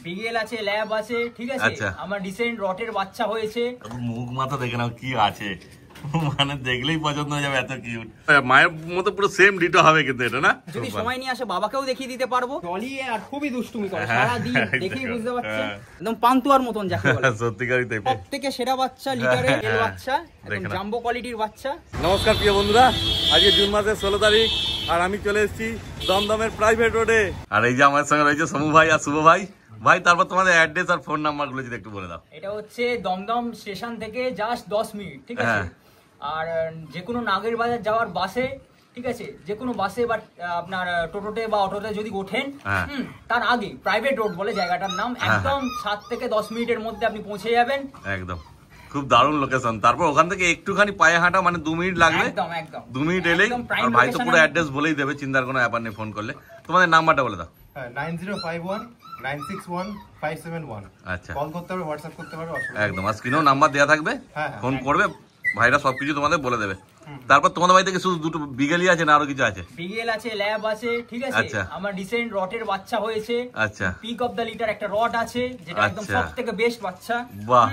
বিগেল আছে, ল্যাব আছে, ঠিক আছে। আমার রিসেন্ট রটের বাচ্চা হয়েছে। মুখ মাথা দেখে নাও কি আছে, মানে দেখলেই পছন্দ হয়ে যাবে, এত কিউট। মায়ের মতো পুরো সেম ডিটো হবে কিন্তু এটা, না? যদি সময় নিয়ে আসে বাবাকেও দেখিয়ে দিতে পারবো। জলি আর খুবই দুষ্টুমি করে সারা দিন, দেখেই বুঝতে পারছেন একদম পান্তুয়ার মতন যাকে বলে। সত্যিকারই তাই। সবথেকে সেরা বাচ্চা, লিটারের এল বাচ্চা, একদম জাম্বো কোয়ালিটির বাচ্চা। নমস্কার প্রিয় বন্ধুরা, আজকে জুন মাসের 16 তারিখ আর আমি চলে এসেছি দমদমের প্রাইভেট রোডে। আর এই যে আমার সঙ্গে রয়েছে সমু ভাই আর শুভ ভাই। ভাই তারপর তোমাদের অ্যাড্রেস আর ফোন নাম্বার গুলো যদি একটু বলে দাও। এটা হচ্ছে দমদম স্টেশন থেকে জাস্ট 10 মিনিট, ঠিক আছে। আর যে কোনো নাগের বাজার যাওয়ার বাসে, ঠিক আছে, যে কোনো বাসে বা আপনার টোটোতে বা অটোতে যদি ওঠেন, তার আগে প্রাইভেট রোড বলে জায়গাটার নাম, একদম 7 থেকে 10 মিনিটের মধ্যে আপনি পৌঁছে যাবেন। একদম খুব দারুণ লোকেশন। তারপর ওখান থেকে একটুখানি পায়ে হাঁটা, মানে 2 মিনিট লাগবে, একদম একদম 2 মিনিট এলেই। আর ভাই তো পুরো অ্যাড্রেস বলেই দেবে, চিন্তার কোনো ব্যাপার নেই। ফোন করলে তোমাদের নাম্বারটা বলে দাও। 9051961571। আচ্ছা, কল করতে হবে, হোয়াটসঅ্যাপ করতে পারবে, একদম। আর স্ক্রিনেও নাম্বার দেওয়া থাকবে, ফোন করবে, ভাইরা সবকিছু তোমাদের বলে দেবে। তারপর তোমাদের বাড়ি থেকে শুধু দুটো বিগেলই আছে না আরো কিছু আছে? বিগেল আছে, ল্যাব আছে, ঠিক আছে। আমার রিসেন্ট রটের বাচ্চা হয়েছে। আচ্ছা, পিক অফ দ্য লিটার একটা রট আছে, যেটা একদম সবথেকে বেস্ট বাচ্চা। বাহ,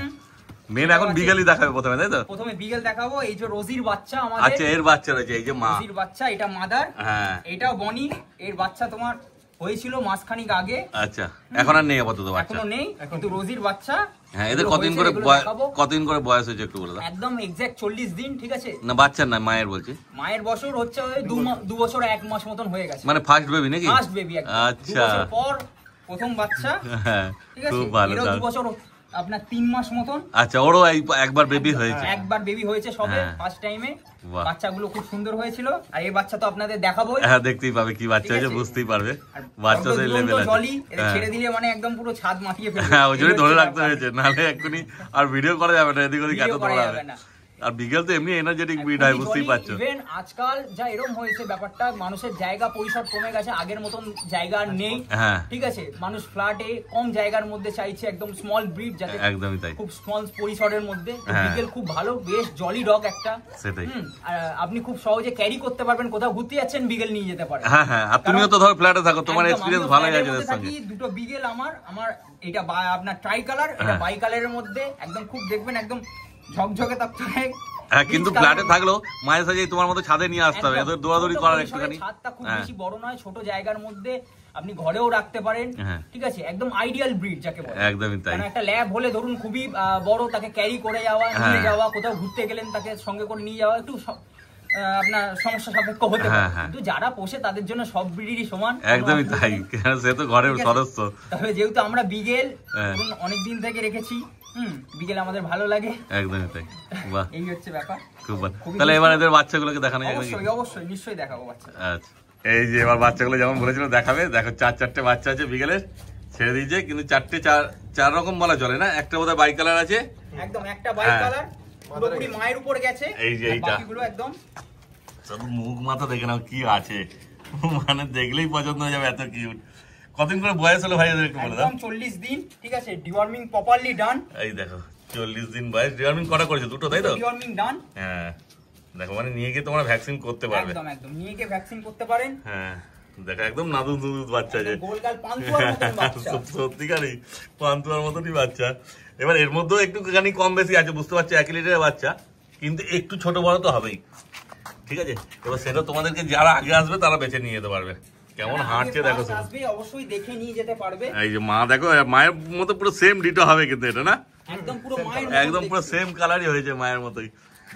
মেন এখন বিগেলই দেখাবে প্রথমে, তাই তো? প্রথমে বিগেল দেখাবো। এই যে রোজির বাচ্চা আমাদের। আচ্ছা, এর বাচ্চা রয়েছে, এই যে মা। রোজির বাচ্চা, এটা মাদার। হ্যাঁ, এটাও বনি। এর বাচ্চা তোমার হয়েছিল মাসখানিক আগে। আচ্ছা, এখন আর নেই আপাতত বাচ্চা? এখনো নেই, কিন্তু রোজির বাচ্চা। হ্যাঁ, এদের কতদিন করে বয়স হয়েছে একটু বলে দাও। একদম এক্সাক্ট 40 দিন, ঠিক আছে। না, বাচ্চার না, মায়ের বলছি। মায়ের বছর হচ্ছে 2 বছর 1 মাস মতন হয়ে গেছে। মানে ফার্স্ট বেবি নাকি? ফার্স্ট বেবি একদম। আচ্ছা, 2 বছর পর প্রথম বাচ্চা। হ্যাঁ, ঠিক আছে। খুব ভালো। 2 বছর আপনার 3 মাস মতন। আচ্ছা, ওরও একবার বেবি হয়েছে? একবার বেবি হয়েছে সবে, ফার্স্ট টাইমে। বাচ্চাগুলো খুব সুন্দর হয়েছিল। আর এই বাচ্চা তো আপনাদের দেখাবো। হ্যাঁ, দেখতেই পাবে কি বাচ্চা হয়েছে, বুঝতেই পারবে। বাচ্চা সেই লেভেল আছে। জলি ছেড়ে দিলে মানে একদম পুরো ছাদ মাটিয়ে ফেলবে। হ্যাঁ, ওই জন্যই ধরে রাখতে হয়েছে, নাহলে এক্ষুনি আর ভিডিও করা যাবে না, এদিক ওদিক এত দৌড় হবে। আর বিকেল তো এমনি এনার্জেটিক ব্রিড হয়, বুঝতেই পারছো। ইভেন আজকাল যা এরকম হয়েছে ব্যাপারটা, মানুষের জায়গা পরিসর কমে গেছে, আগের মতন জায়গা নেই, ঠিক আছে। মানুষ ফ্ল্যাটে কম জায়গার মধ্যে চাইছে একদম স্মল ব্রিড, যাতে একদমই তাই, খুব স্মল পরিসরের মধ্যে। বিকেল খুব ভালো, বেশ জলি ডগ একটা, সেটাই। আর আপনি খুব সহজে ক্যারি করতে পারবেন, কোথাও ঘুরতে যাচ্ছেন বিকেল নিয়ে যেতে পারেন। হ্যাঁ হ্যাঁ, আর তুমিও তো ধর ফ্ল্যাটে থাকো, তোমার এক্সপেরিয়েন্স ভালোই আছে এর সঙ্গে। দুটো বিকেল আমার এটা আপনার ট্রাই কালার, এটা বাই কালারের মধ্যে, একদম খুব দেখবেন একদম ঝকঝকে তকতকে। হ্যাঁ, কিন্তু ফ্ল্যাটে থাকলেও মায়ের সাথে তোমার মতো ছাদে নিয়ে আসতে হবে, এদের দৌড়াদৌড়ি করার একটুখানি। ছাদটা খুব বেশি বড় নয়, ছোট জায়গার মধ্যে আপনি ঘরেও রাখতে পারেন, ঠিক আছে। একদম আইডিয়াল ব্রিড যাকে বলে। একদমই তাই। কারণ একটা ল্যাব হলে ধরুন খুবই বড়, তাকে ক্যারি করে যাওয়া, নিয়ে যাওয়া, কোথাও ঘুরতে গেলেন তাকে সঙ্গে করে নিয়ে যাওয়া একটু আপনার সমস্যা সাপেক্ষ হতে পারে, কিন্তু যারা পোষে তাদের জন্য সব ব্রিডই সমান। একদমই তাই, সে তো ঘরের সদস্য। তবে যেহেতু আমরা বিগেল অনেকদিন থেকে রেখেছি, বিকেল আমাদের ভালো লাগে। একদমই তাই। বাহ, এই হচ্ছে ব্যাপার। খুব ভালো। তাহলে এবার এদের বাচ্চাগুলোকে দেখানো যাবে? অবশ্যই অবশ্যই, নিশ্চয়ই দেখাবো বাচ্চা। আচ্ছা, এই যে এবার বাচ্চাগুলো যেমন বলেছিল দেখাবে, দেখো 4-4টে বাচ্চা আছে বিকেলের, ছেড়ে দিয়েছে। কিন্তু 4 রকম বলা চলে না, একটা বোধহয় বাই কালার আছে। একদম একটা বাই কালার, পুরোপুরি মায়ের উপর গেছে। এই যে এইটা, বাকিগুলো একদম শুধু মুখ মাথা দেখে নাও কি আছে, মানে দেখলেই পছন্দ হয়ে যাবে, এত কিউট। কতদিন করে বয়স হলো ভাই এদের একটু বলে দাও? একদম 40 দিন, ঠিক আছে। ডিওয়ার্মিং প্রপারলি ডান। এই দেখো 40 দিন বয়স, ডিওয়ার্মিং করা করেছে দুটো, তাই তো? ডিওয়ার্মিং ডান। হ্যাঁ, দেখো মানে নিয়ে গিয়ে তোমরা ভ্যাকসিন করতে পারবে। একদম একদম নিয়ে গিয়ে ভ্যাকসিন করতে পারেন। হ্যাঁ, দেখো একদম নাদুস বাচ্চা আছে, গোলগাল পান্তুয়ার মতন বাচ্চা, সত্যিকারই পান্তুয়ার মতনই বাচ্চা। এবার এর মধ্যেও একটুখানি কম বেশি আছে, বুঝতে পারছো, 1 লিটারের বাচ্চা, কিন্তু একটু ছোট বড় তো হবেই, ঠিক আছে। এবার সেটা তোমাদেরকে যারা আগে আসবে তারা বেছে নিয়ে যেতে পারবে। কেমন হাঁটছে দেখো, অবশ্যই দেখে নিয়ে যেতে পারবে। এই যে মা দেখো, মায়ের মতো পুরো সেম ডিটো হবে কিন্তু এটা, না? একদম পুরো মায়ের একদম পুরো সেম কালারই হয়েছে মায়ের মতোই।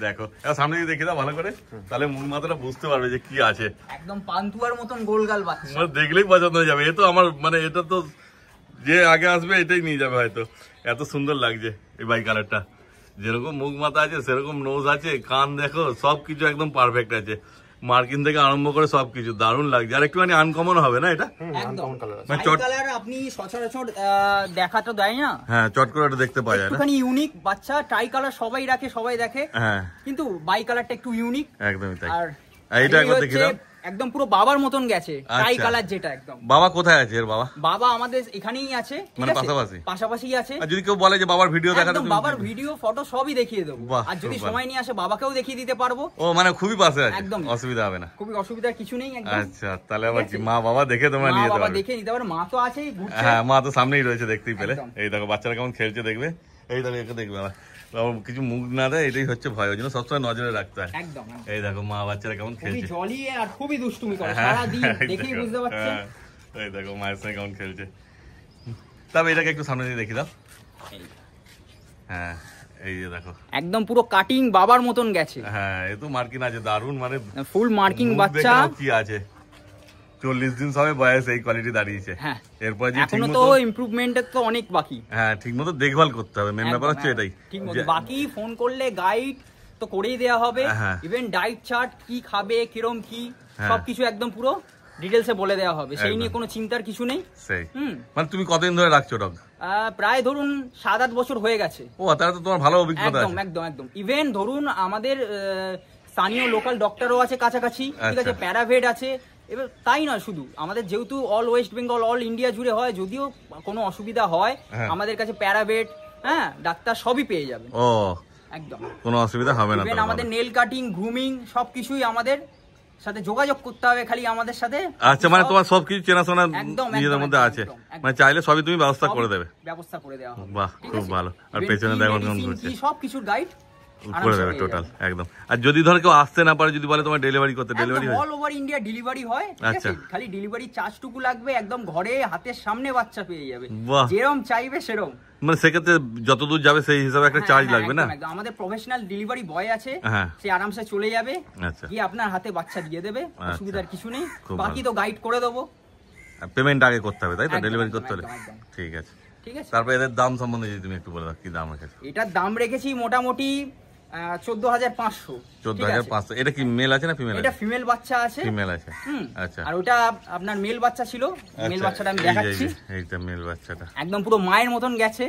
দেখো এবার সামনে দিয়ে দেখে দাও ভালো করে, তাহলে মূল মাথাটা বুঝতে পারবে যে কি আছে। একদম পান্তুয়ার মতন গোলগাল বাচ্চা, দেখলেই পছন্দ হয়ে যাবে। এ তো আমার মানে এটা তো যে আগে আসবে এটাই নিয়ে যাবে হয়তো, এত সুন্দর লাগছে এই বাই কালারটা। যেরকম মুখ মাথা আছে সেরকম নোজ আছে, কান দেখো, সবকিছু একদম পারফেক্ট আছে, মার্কিন থেকে আরম্ভ করে সবকিছু দারুণ লাগছে। আর একটুখানি আনকমন হবে না এটা? আনকমন কালার, আপনি সচরাচর দেখা তো দেয় না। হ্যাঁ, চট করে এটা দেখতে পাওয়া যায় না, একটুখানি ইউনিক বাচ্চা। ট্রাই কালার সবাই রাখে, সবাই দেখে, হ্যাঁ, কিন্তু বাই কালারটা একটু ইউনিক। একদমই তাই। আর এইটা একবার দেখে দাও। একদম পুরো বাবার মতন গেছে, টাই কালার যেটা একদম। বাবা কোথায় আছে এর বাবা? বাবা আমাদের এখানেই আছে, মানে পাশাপাশি আছে। আর যদি কেউ বলে যে বাবার ভিডিও দেখাতে, একদম বাবার ভিডিও ফটো সবই দেখিয়ে দেবো, আর যদি সময় নিয়ে আসে বাবাকেও দেখিয়ে দিতে পারবো। ও মানে খুবই পাশে আছে, একদম অসুবিধা হবে না, খুবই অসুবিধার কিছু নেই একদম। আচ্ছা তাহলে আবার কি মা বাবা দেখে তোমরা নিয়ে যেতে পারবে? দেখে নিতে পারবে, মা তো আছেই ঘুরছে। হ্যাঁ মা তো সামনেই রয়েছে, দেখতেই পেলে। এই দেখো বাচ্চারা কেমন খেলছে দেখবে, এই দেখো একে দেখবে, কিছু মুখ না দেয়, এটাই হচ্ছে ভয়, ওই জন্য সবসময় নজরে রাখতে হয়। একদম এই দেখো মা বাচ্চারা কেমন খেলছে, জলি আর খুবই দুষ্টুমি করে সারা দিন, দেখেই বুঝতে পারছেন। এই দেখো মায়ের সঙ্গে কেমন খেলছে। তবে এটাকে একটু সামনে দিয়ে দেখি দাও। হ্যাঁ এই যে দেখো একদম পুরো কাটিং বাবার মতন গেছে। হ্যাঁ এ তো মার্কিং আছে দারুন, মানে ফুল মার্কিং বাচ্চা। কি আছে 40 দিন সবে বয়স, এই কোয়ালিটি দাঁড়িয়েছে। হ্যাঁ এরপর যে এখনো তো ইমপ্রুভমেন্টের তো অনেক বাকি। হ্যাঁ ঠিকমতো দেখভাল করতে হবে, মেন ব্যাপার হচ্ছে এটাই। ঠিকমতো বাকি ফোন করলে গাইড তো করেই দেওয়া হবে, ইভেন ডায়েট চার্ট কি খাবে কিরম কি সবকিছু একদম পুরো ডিটেলসে বলে দেওয়া হবে, সেই নিয়ে কোনো চিন্তার কিছু নেই। সেই মানে তুমি কতদিন ধরে রাখছো ডগ? প্রায় ধরুন 7-8 বছর হয়ে গেছে। ও তাহলে তো তোমার ভালো অভিজ্ঞতা আছে। একদম একদম একদম। ইভেন ধরুন আমাদের স্থানীয় লোকাল ডক্টরও আছে কাছাকাছি, ঠিক আছে, প্যারাভেট আছে। এবার তাই নয়, শুধু আমাদের যেহেতু all West Bengal all India জুড়ে হয়, যদিও কোনো অসুবিধা হয় আমাদের কাছে প্যারাভেট ডাক্তার সবই পেয়ে যাবে। ও একদম কোনো অসুবিধা হবে না। ইভেন আমাদের নেল কাটিং গ্রুমিং সবকিছুই আমাদের সাথে যোগাযোগ করতে হবে খালি আমাদের সাথে। আচ্ছা মানে তোমার সবকিছু চেনাশোনা নিজেদের মধ্যে আছে, মানে চাইলে সবই তুমি ব্যবস্থা করে দেবে। ব্যবস্থা করে দেওয়া হবে। বাহ খুব ভালো। আর পেছনে দেখো কেমন ঘুরছে, সবকিছুর গাইড করে দেবে টোটাল একদম। আর যদি ধর কেউ আসতে না পারে, যদি বলে তোমার ডেলিভারি করতে, ডেলিভারি হয় অল ওভার ইন্ডিয়া ডেলিভারি হয়, ঠিক আছে, খালি ডেলিভারি চার্জটুকু লাগবে, একদম ঘরে হাতের সামনে বাচ্চা পেয়ে যাবে, যেরকম চাইবে সেরকম। মানে সেক্ষেত্রে যতদূর যাবে সেই হিসাবে একটা চার্জ লাগবে না? আমাদের প্রফেশনাল ডেলিভারি বয় আছে, সে আরামসে চলে যাবে, গিয়ে আপনার হাতে বাচ্চা দিয়ে দেবে, অসুবিধার কিছু নেই। বাকি তো গাইড করে দেবো। পেমেন্ট আগে করতে হবে তাই তো, ডেলিভারি করতে হলে? ঠিক আছে ঠিক আছে। তারপর এদের দাম সম্বন্ধে যদি তুমি একটু বলে দাও, কি দাম রেখেছো? এটার দাম রেখেছি মোটামুটি 14,500। 14,500। এটা কি মেল আছে না ফিমেল? এটা ফিমেল বাচ্চা আছে। ফিমেল আছে, আচ্ছা। আর ওটা আপনার মেল বাচ্চা ছিল, মেল বাচ্চাটা আমি দেখাচ্ছি। এইটা মেল বাচ্চাটা একদম পুরো মায়ের মতন গেছে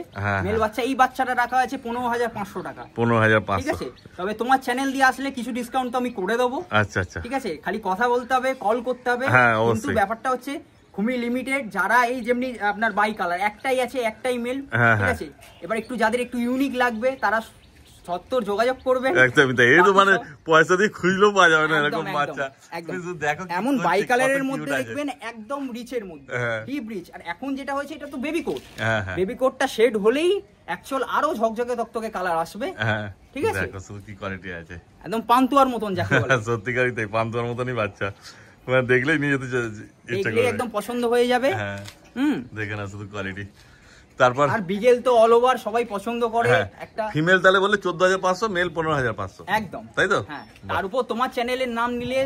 মেল বাচ্চা। এই বাচ্চাটা রাখা আছে 15,500 টাকা। 15,500, ঠিক আছে। তবে তোমার চ্যানেল দিয়ে আসলে কিছু ডিসকাউন্ট তো আমি করে দেবো। আচ্ছা আচ্ছা ঠিক আছে, খালি কথা বলতে হবে, কল করতে হবে। কিন্তু ব্যাপারটা হচ্ছে খুবই লিমিটেড, যারা এই যেমনি আপনার বাই কালার একটাই আছে, একটাই মেল, ঠিক আছে। এবার একটু যাদের একটু ইউনিক লাগবে তারা সত্তর যোগাযোগ করবে। একদমই তাই, এই তো মানে পয়সা দিয়ে খুঁজলেও পাওয়া যাবে না এরকম বাচ্চা। দেখো এমন বাই কালারের মধ্যে দেখবেন একদম রিচের মধ্যে, ডিপ রিচ। আর এখন যেটা হয়েছে এটা তো বেবি কোট, বেবি কোটটা শেড হলেই অ্যাকচুয়াল আরো ঝকঝকে তকতকে কালার আসবে। ঠিক আছে, দেখো শুধু কি কোয়ালিটি আছে, একদম পান্তুয়ার মতন যাকে বলে। সত্যিকারই তাই, পান্তুয়ার মতনই বাচ্চা, মানে দেখলেই নিয়ে যেতে ইচ্ছা করে, একদম পছন্দ হয়ে যাবে। দেখে না শুধু কোয়ালিটি। তারপর আর বিগেল তো অল ওভার সবাই পছন্দ করে। একটা ফিমেল তাহলে বলে 14,500, মেল 15,500 একদম, তাই তো? হ্যাঁ, তার উপর তোমার চ্যানেলের নাম নিলে,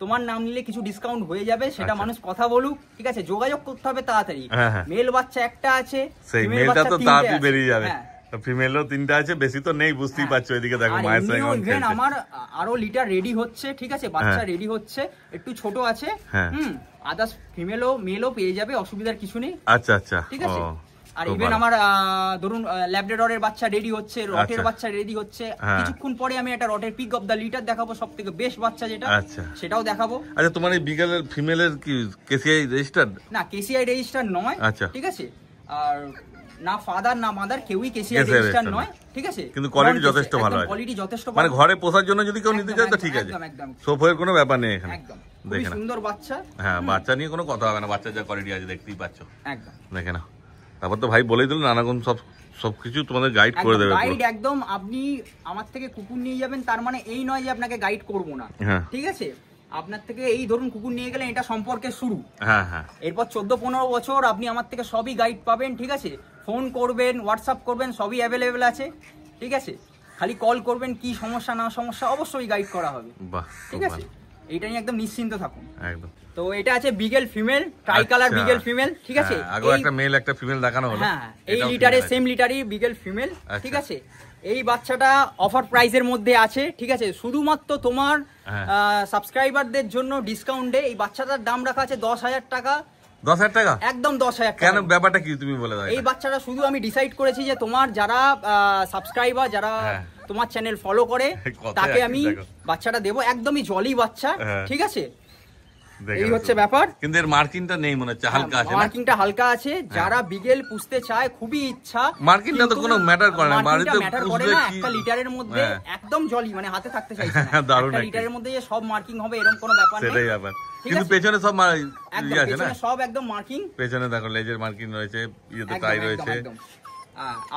তোমার নাম নিলে কিছু ডিসকাউন্ট হয়ে যাবে, সেটা মানুষ কথা বলুক। ঠিক আছে, যোগাযোগ করতে হবে তাড়াতাড়ি। মেল বাচ্চা একটা আছে, সেই মেলটা তো তাড়াতাড়ি বেরিয়ে যাবে। ফিমেলও 3টা আছে, বেশি তো নেই, বুঝতেই পারছো। এদিকে দেখো মায়ের সঙ্গে ইভেন আমার আরো লিটার রেডি হচ্ছে। ঠিক আছে, বাচ্চা রেডি হচ্ছে, একটু ছোট আছে। আদার্স ফিমেলও মেলও পেয়ে যাবে, অসুবিধার কিছু নেই। আচ্ছা আচ্ছা, ঠিক আছে। আর ইভেন আমার ধরুন ল্যাব্রাডরের বাচ্চা রেডি হচ্ছে, রটের বাচ্চা রেডি হচ্ছে। কিছুক্ষণ পরে আমি একটা রটের পিক অফ দা লিটার দেখাবো, সবথেকে বেস্ট বাচ্চা যেটা, সেটাও দেখাবো। আচ্ছা, তোমার এই বিগেলের ফিমেলের কি কেসিআই রেজিস্টার্ড? না, কেসিআই রেজিস্টার্ড নয়। আচ্ছা, ঠিক আছে। আর না ফাদার না মাদার কেউই কেসিআই রেজিস্টার্ড নয়। ঠিক আছে, কিন্তু কোয়ালিটি যথেষ্ট ভালো আছে, কোয়ালিটি যথেষ্ট ভালো, মানে ঘরে পোষার জন্য যদি কেউ নিতে চায় তো ঠিক আছে, একদম সোফের কোনো ব্যাপার নেই এখানে। একদম দেখেন, সুন্দর বাচ্চা। হ্যাঁ, বাচ্চা নিয়ে কোনো কথা হবে না, বাচ্চার যা কোয়ালিটি আছে দেখতেই পাচ্ছ। একদম দেখে না। তারপর তো ভাই বলেই দিল নানারকম সবকিছু তোমাদের গাইড করে দেবে, গাইড একদম। আপনি আমার থেকে কুকুর নিয়ে যাবেন তার মানে এই নয় যে আপনাকে গাইড করব না। ঠিক আছে, আপনার থেকে এই ধরুন কুকুর নিয়ে গেলেন, এটা সম্পর্কে শুরু। হ্যাঁ হ্যাঁ, এরপর 14-15 বছর আপনি আমার থেকে সবই গাইড পাবেন। ঠিক আছে, ফোন করবেন, হোয়াটসঅ্যাপ করবেন, সবই অ্যাভেলেবেল আছে। ঠিক আছে, খালি কল করবেন, কি সমস্যা না সমস্যা অবশ্যই গাইড করা হবে। বাহ, ঠিক আছে, এইটা নিয়ে একদম নিশ্চিন্ত থাকুন। একদম। তো এটা আছে বিগেল ফিমেল, ট্রাই কালার বিগেল ফিমেল। ঠিক আছে, আগে একটা মেল একটা ফিমেল দেখানো হলো। হ্যাঁ, এই লিটারে সেম লিটারই বিগেল ফিমেল। ঠিক আছে, এই বাচ্চাটা অফার প্রাইসের মধ্যে আছে। ঠিক আছে, শুধুমাত্র তোমার সাবস্ক্রাইবারদের জন্য ডিসকাউন্টে এই বাচ্চাটার দাম রাখা আছে 10,000 টাকা। 10,000 টাকা? একদম 10,000 টাকা। কেন, ব্যাপারটা কি তুমি বলে দাও? এই বাচ্চাটা শুধু আমি ডিসাইড করেছি যে তোমার যারা সাবস্ক্রাইবার, যারা তোমার চ্যানেল ফলো করে, তাকে আমি বাচ্চাটা দেবো। একদমই জলি বাচ্চা। ঠিক আছে, এই হচ্ছে ব্যাপার। কিন্তু এর মার্কিংটা নেই মনে হচ্ছে, হালকা আছে, মার্কিংটা হালকা আছে। যারা বিগেল পুষতে চায় খুবই ইচ্ছা, মার্কিংটা তো কোনো ম্যাটার করে না, বাড়িতে ম্যাটার করে না। একটা লিটারের মধ্যে একদম জলি, মানে হাতে থাকতে চাইছে না, একটা লিটারের মধ্যে যে সব মার্কিং হবে এরকম কোনো ব্যাপার নেই, সেটাই ব্যাপার। কিন্তু পেছনে সব একদম আছে না, সব একদম মার্কিং। পেছনে দেখো লেজের মার্কিং রয়েছে, ইয়েতে টাই রয়েছে।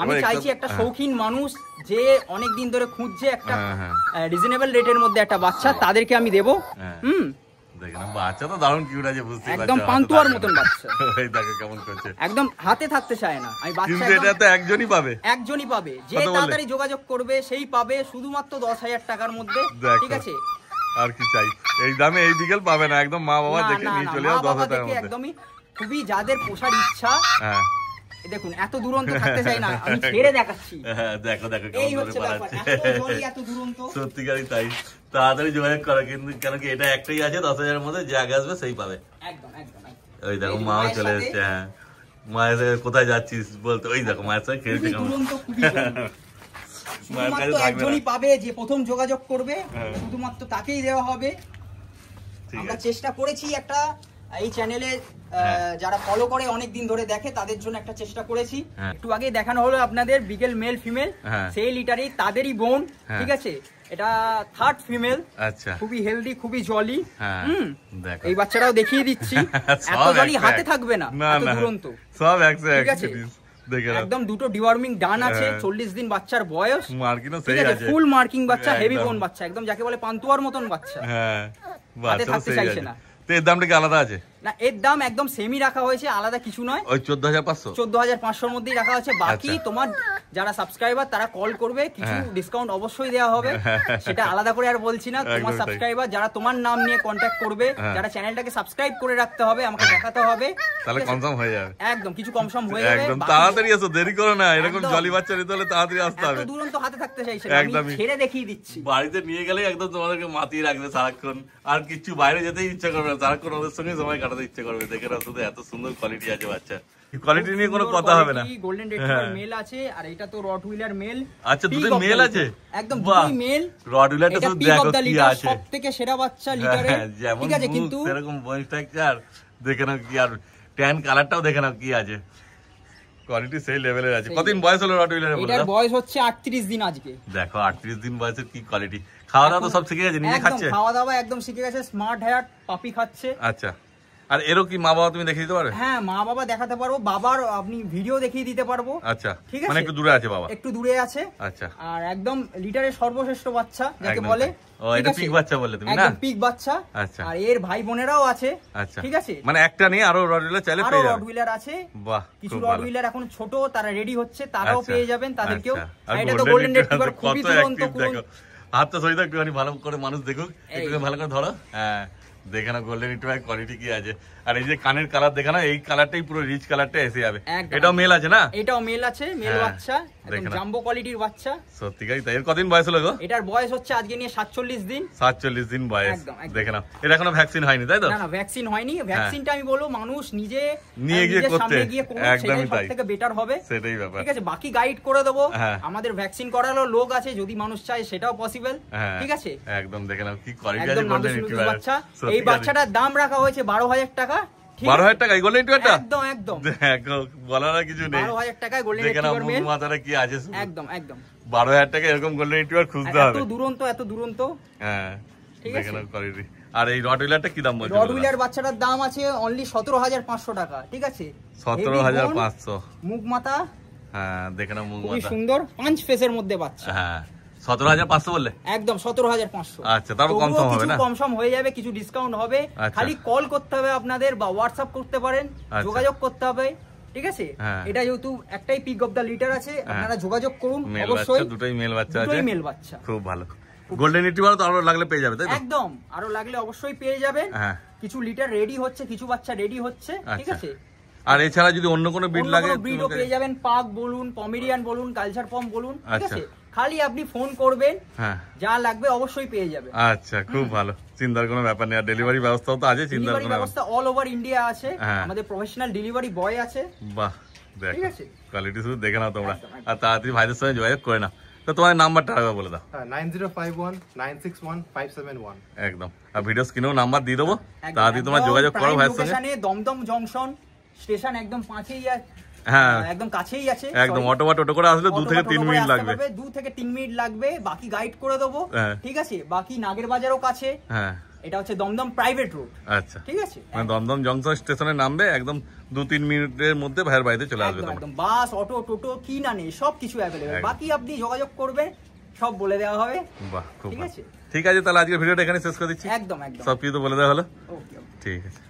আমি চাইছি একটা শৌখিন মানুষ যে অনেক দিন ধরে খুঁজছে একটা রিজনেবল রেটের মধ্যে একটা বাচ্চা, তাদেরকে আমি দেবো। দেখেন বাচ্চা তো দারুণ কিউট আছে, বুঝতে পারছো, একদম পান্তুয়ার মতন বাচ্চা। এই দেখো কেমন করছে, একদম হাতে থাকতে চায় না। আমি বাচ্চা, কিন্তু এটা তো একজনই পাবে, যে তাড়াতাড়ি যোগাযোগ করবে সেই পাবে, শুধুমাত্র 10,000 টাকার মধ্যে। ঠিক আছে, আর কি চাই? এই দামে এই বিকেল পাবে না, একদম মা বাবা দেখে নিয়ে চলে যাও 10,000 টাকার মধ্যে। একদমই খুবই যাদের পোষার ইচ্ছা, দেখুন এত দুরন্ত থাকতে চাই না, আমি ছেড়ে দেখাচ্ছি। দেখো এই হচ্ছে ব্যাপার, এত দুরন্ত, সত্যিকারই তাই। তাড়াতাড়ি যোগাযোগ করো, কিন্তু কেন কি এটা একটাই আছে, 10,000 মধ্যে যে আগে আসবে সেই পাবে। একদম একদম। ওই দেখো মাও চলে এসছে। মায়ের কোথায় যাচ্ছিস বলতে, ওই দেখো মায়ের সাথে খেলছে, মায়ের কাছে একজনই পাবে যে প্রথম যোগাযোগ করবে, শুধুমাত্র তাকেই দেওয়া হবে। আমরা চেষ্টা করেছি একটা, এই চ্যানেলে যারা ফলো করে অনেক দিন ধরে দেখে তাদের জন্য একটা চেষ্টা করেছি। একটু আগে দেখানো হলো আপনাদের বিগেল মেল ফিমেল, সেই লিটারই তাদেরই বোন। ঠিক আছে, এটা থার্ড ফিমেল, খুবই হেলদি, খুবই জলি। এই বাচ্চাটাও দেখিয়ে দিচ্ছি, এত জলি হাতে থাকবে না, এত দুরন্ত সব একসাথে। ঠিক আছে, একদম দুটো ডিওয়ার্মিং ডান আছে, 40 দিন বাচ্চার বয়স, মার্কিংও সেই আছে, ফুল মার্কিং বাচ্চা, হেভি বোন বাচ্চা, একদম যাকে বলে পান্তুয়ার মতন বাচ্চা। হাতে থাকতে চাইছে না। তো এর দামটা কি আলাদা আছে? না, এর দাম একদম সেমই রাখা হয়েছে, আলাদা কিছু নয়। ওই 14,500 14,500 মধ্যেই রাখা হয়েছে। বাকি তোমার যারা সাবস্ক্রাইবার তারা কল করবে, কিছু ডিসকাউন্ট অবশ্যই দেওয়া হবে, সেটা আলাদা করে আর বলছি না। তোমার সাবস্ক্রাইবার যারা তোমার নাম নিয়ে কন্ট্যাক্ট করবে, যারা চ্যানেলটাকে সাবস্ক্রাইব করে রাখতে হবে, আমাকে দেখাতে হবে, তাহলে কনফার্ম হয়ে যাবে। একদম কিছু কমসম হয়ে যাবে। একদম তাড়াতাড়ি আসো, দেরি করো না, এরকম জলি বাচ্চা নিতে হলে তাড়াতাড়ি আসতে হবে। এত দুরন্ত হাতে থাকতে চাইছে না, আমি ছেড়ে দেখিয়ে দিচ্ছি। বাড়িতে নিয়ে গেলে একদম তোমাদেরকে মাতিয়ে রাখবে সারাক্ষণ, আর কিছু বাইরে যেতে ইচ্ছা করবে না, সারাক্ষণ ওদের সঙ্গে সময় কাটাতে ইচ্ছা করবে। দেখে না শুধু এত সুন্দর কোয়ালিটি আছে বাচ্চা, কোয়ালিটি নিয়ে কোনো কথা হবে না। গোল্ডেন রিট্রিভার মেল আছে, আর এটা তো রটউইলার মেল। আচ্ছা, দুটো মেল আছে, একদম দুটোই মেল। রটউইলারটা শুধু দেখো কি আছে, সবথেকে সেরা বাচ্চা লিটারে। ঠিক আছে, কিন্তু এরকম বোন স্ট্রাকচার দেখে নাও কি, আর ট্যান কালারটাও দেখে নাও কি আছে, কোয়ালিটি সেই লেভেলের আছে। কতদিন বয়স হলো রটউইলারের? এটার বয়স হচ্ছে 38 দিন আজকে। দেখো 38 দিন বয়সের কি কোয়ালিটি। খাওয়া দাওয়া তো সব শিখে গেছে, নিজে খাচ্ছে, খাওয়া দাওয়া একদম শিখে গেছে, স্মার্ট হেয়ার পাপি খাচ্ছে। আচ্ছা, আর এরও কি মা বাবা তুমি দেখিয়ে দিতে পারবে? হ্যাঁ, মা বাবা দেখাতে পারবো, বাবার আপনি ভিডিও দেখিয়ে দিতে পারবো। আচ্ছা, ঠিক আছে, মানে একটু দূরে আছে বাবা, একটু দূরে আছে। আচ্ছা, আর একদম লিটারের সর্বশ্রেষ্ঠ বাচ্চা যাকে বলে। ও, এটা পিক বাচ্চা বললে তুমি না? একদম পিক বাচ্চা। আচ্ছা, আর এর ভাই বোনেরাও আছে। আচ্ছা, ঠিক আছে, মানে একটা নেই, আরো রটউইলার চাইলে পেয়ে যাবেন। আরো রটউইলার আছে, বাহ, কিছু রটউইলার এখন ছোট, তারা রেডি হচ্ছে, তারাও পেয়ে যাবেন, তাদেরকেও। আর এটা তো গোল্ডেন রিট্রিভার, খুবই দুরন্ত। হাতটা সরিয়ে একটু ভালো করে মানুষ দেখুক, একটু ভালো করে ধরো। হ্যাঁ, দেখে না গোল্ডেন রিট্রিভার কোয়ালিটি কি আছে। আর এই যে কানের কালার দেখে না, এই কালারটাই পুরো রিচ কালারটা এসে যাবে। এটাও মেল আছে না? এটাও মেল আছে, মেল বাচ্চা, একদম জাম্বো কোয়ালিটির বাচ্চা। সত্যিকারই তাই। এর কতদিন বয়স হলো গো? এটার বয়স হচ্ছে আজকে নিয়ে 47 দিন। 47 দিন বয়স, দেখে না। এটা এখনো ভ্যাকসিন হয়নি তাই তো? না না, ভ্যাকসিন হয়নি। ভ্যাকসিনটা আমি বলবো মানুষ নিজে নিয়ে গিয়ে করতে, একদমই তাই, সবথেকে বেটার হবে। সেটাই ব্যাপার। ঠিক আছে, বাকি গাইড করে দেবো। আমাদের ভ্যাকসিন করারও লোক আছে, যদি মানুষ চায় সেটাও পসিবল। ঠিক আছে, একদম দেখে নাও কি কোয়ালিটি আছে গোল্ডেন রিট্রিভার বাচ্চা। এই বাচ্চাটার দাম রাখা হয়েছে 12,000 টাকা। 12,000 টাকা এই গোল্ডেন রিট্রিভারটা? একদম একদম, দেখো বলার কিছু নেই। 12,000 টাকায় গোল্ডেন রিট্রিভার মেল, মাথাটা কি আছে একদম একদম। 12,000 টাকা এরকম গোল্ডেন রিট্রিভার খুঁজতে হবে। এত দুরন্ত, এত দুরন্ত। হ্যাঁ, ঠিক আছে, দেখে নাও কোয়ালিটি। আর এই রটউইলারটা কি দাম বলছো? রটউইলার বাচ্চাটার দাম আছে অনলি 17,500 টাকা। ঠিক আছে, 17,500। মুখ মাথা, হ্যাঁ দেখে নাও, মুখ মাথা খুব সুন্দর, পাঁচ ফেসের মধ্যে বাচ্চা। হ্যাঁ, 17,500 বললে? একদম 17,500। আচ্ছা, তারপর কমসম হবে না? কমসম হয়ে যাবে, কিছু ডিসকাউন্ট হবে। খালি কল করতে হবে আপনাদের, বা হোয়াটসঅ্যাপ করতে পারেন, যোগাযোগ করতে হবে। ঠিক আছে, এটা যেহেতু একটাই পিক অফ দা লিটার আছে, আপনারা যোগাযোগ করুন অবশ্যই। দুটোই মেল বাচ্চা আছে, দুটোই মেল বাচ্চা, খুব ভালো। গোল্ডেন রিট্রিভার তো আরো লাগলে পেয়ে যাবে তাই তো? একদম, আরো লাগলে অবশ্যই পেয়ে যাবেন। কিছু লিটার রেডি হচ্ছে, কিছু বাচ্চা রেডি হচ্ছে। ঠিক আছে, আর এছাড়া যদি অন্য কোনো ব্রিড লাগে, ব্রিডও পেয়ে যাবেন। পাক বলুন, পমেরিয়ান বলুন, কালচার পম বলুন। ঠিক আছে, খালি আপনি ফোন করবেন, যা লাগবে অবশ্যই পেয়ে যাবেন। আচ্ছা, খুব ভালো, চিন্তার কোনো ব্যাপার নেই। আর ডেলিভারি ব্যবস্থাও তো আছে, চিন্তার কোনো ব্যবস্থা অল ওভার ইন্ডিয়া আছে, আমাদের প্রফেশনাল ডেলিভারি বয় আছে। বাহ, ঠিক আছে, কোয়ালিটি শুধু দেখে নাও তোমরা, আর তাড়াতাড়ি ভাইদের সঙ্গে যোগাযোগ করে নাও। তো তোমার নাম্বারটা আগে বলে দাও। 9051961571 একদম। আর ভিডিও স্ক্রিনেও নাম্বার দিয়ে দেবো, তাড়াতাড়ি তোমরা যোগাযোগ করো ভাইয়ের সঙ্গে। দমদম জংশন স্টেশন একদম পাশেই আছে, হ্যাঁ একদম কাছেই আছে, একদম। অটো বা টোটো করে আসলে 2 থেকে 3 মিনিট লাগবে, 2 থেকে 3 মিনিট লাগবে, বাকি গাইড করে দেবো, ঠিক আছে। বাকি নাগের বাজারও কাছে, হ্যাঁ এটা হচ্ছে দমদম প্রাইভেট রোড। আচ্ছা ঠিক আছে, মানে দমদম জংশন স্টেশনে নামবে, একদম 2-3 মিনিটের মধ্যে ভাইয়ের বাড়িতে চলে আসবে। একদম বাস, অটো, টোটো কি না নেই সব কিছু অ্যাভেলেবল। বাকি আপনি যোগাযোগ করবেন, সব বলে দেওয়া হবে। বাহ, খুব ঠিক আছে। ঠিক আছে, তাহলে আজকে ভিডিওটা এখানে শেষ করে দিচ্ছি। একদম একদম, সব কিছু তো বলে দেওয়া হলো। ওকে, ঠিক আছে।